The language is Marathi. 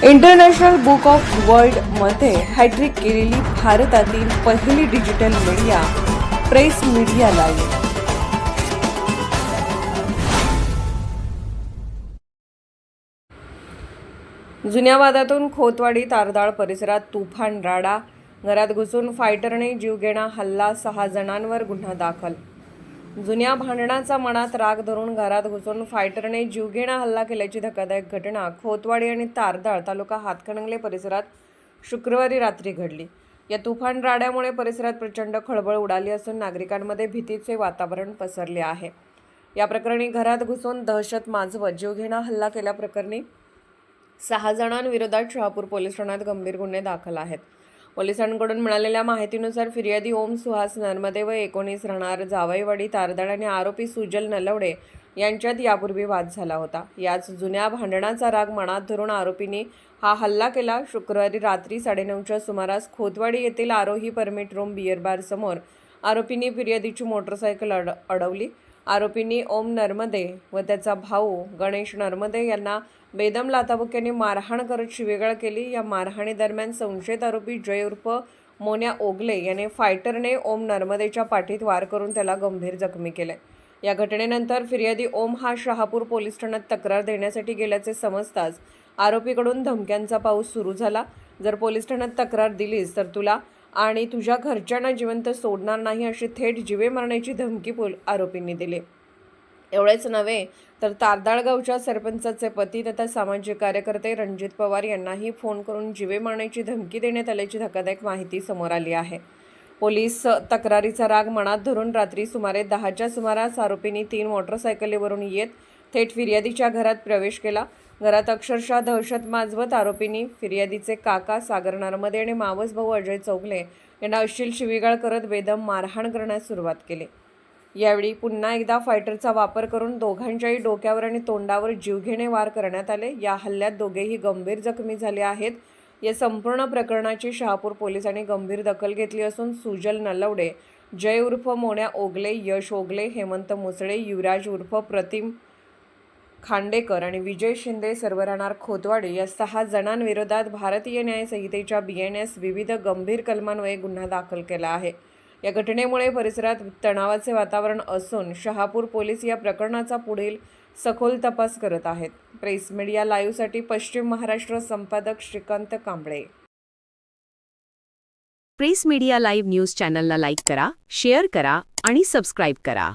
इंटरनॅशनल बुक ऑफ वर्ल्डमध्ये हॅट्रिक केलेली भारतातील पहिली digital media press media live. जुन्या वादातून खोतवाडी तारदाळ परिसरात तुफान राडा. घरात घुसून फायटरने जीवघेणा हल्ला, 6 जणांवर गुन्हा दाखल. जुन्या भांडणाचा मनात राग धरून घरात घुसून फायटरने जीवघेणा हल्ला केल्याची धक्कादायक घटना खोतवाडी आणि तारदाळ तालुका हातकणंगले परिसरात शुक्रवारी रात्री घडली. या तुफान राड्यामुळे परिसरात प्रचंड खळबळ उडाली असून नागरिकांमध्ये भीतीचे वातावरण पसरले आहे. या प्रकरणी घरात घुसून दहशत माजवत जीवघेणा हल्ला केल्याप्रकरणी 6 जणांविरोधात शहापूर पोलीस ठाण्यात गंभीर गुन्हे दाखल आहेत. पोलिसांकडून मिळालेल्या माहितीनुसार फिर्यादी ओम सुहास नरमदे व 19 राहणार जावईवाडी तारदाळ आणि आरोपी सुजल नलवडे यांच्यात यापूर्वी वाद झाला होता. याच जुन्या भांडणाचा राग मनात धरून आरोपींनी हा हल्ला केला. शुक्रवारी रात्री 9:30च्या सुमारास खोतवाडी येथील आरोही परमिट रूम बियर बार समोर आरोपींनी फिर्यादीची मोटरसायकल अडवली. आरोपींनी ओम नरमदे व त्याचा भाऊ गणेश नरमदे यांना बेदम लाथाबुक्क्यांनी मारहाण करत शिवीगाळ केली. या मारहाणीदरम्यान संशयित आरोपी जय उर्फ मोन्या ओगले याने फायटरने ओम नरमदेच्या पाठीत वार करून त्याला गंभीर जखमी केले. या घटनेनंतर फिर्यादी ओम हा शहापूर पोलीस ठाण्यात तक्रार देण्यासाठी गेल्याचे समजताच आरोपीकडून धमक्यांचा पाऊस सुरू झाला. जर पोलीस ठाण्यात तक्रार दिलीस तर तुला आणि तुझ्या घरच्यांना जिवंत सोडणार नाही अशी थेट जीवे मारण्याची धमकी आरोपींनी दिली. एवढेच नव्हे तर तारदाळ गावच्या सरपंचाचे पती तथा सामाजिक कार्यकर्ते रणजित पवार यांनाही फोन करून जीवे मारण्याची धमकी देण्यात आल्याची धक्कादायक माहिती समोर आली आहे. पोलीस तक्रारीचा राग मनात धरून रात्री सुमारे 10च्या सुमारास आरोपींनी 3 मोटरसायकलीवरून येत थेट फिर्यादीच्या घरात प्रवेश केला. घरात अक्षरशः दहशत माजवत आरोपींनी फिर्यादीचे काका सागर नरमदे आणि मावस भाऊ अजय चौगले यांना अश्लील शिवीगाळ करत बेदम मारहाण करण्यास सुरुवात केली. यावेळी पुन्हा एकदा फायटरचा वापर करून दोघांच्याही डोक्यावर आणि तोंडावर जीवघेणे वार करण्यात आले. या हल्ल्यात दोघेही गंभीर जखमी झाले आहेत. या संपूर्ण प्रकरणाची शहापूर पोलिसांनी गंभीर दखल घेतली असून सुजल नलवडे, जय उर्फ मोन्या ओगले, यश ओगले, हेमंत मुसळे, युवराज उर्फ प्रतिम खांडेकर आणि विजय शिंदे सर्व राहणार खोतवाडी या 6 जणांविरोधात भारतीय न्याय संहितेच्या BNS विविध गंभीर कलमान्वये गुन्हा दाखल केला आहे. या घटनेमुळे परिसरात तणावाचे वातावरण असून शहापूर पोलीस या प्रकरणाचा पुढील सखोल तपास करत आहेत. प्रेस मीडिया लाईव्हसाठी पश्चिम महाराष्ट्र संपादक Shrikant Kamble. Press media live news चॅनलला लाईक करा, शेअर करा आणि सबस्क्राईब करा.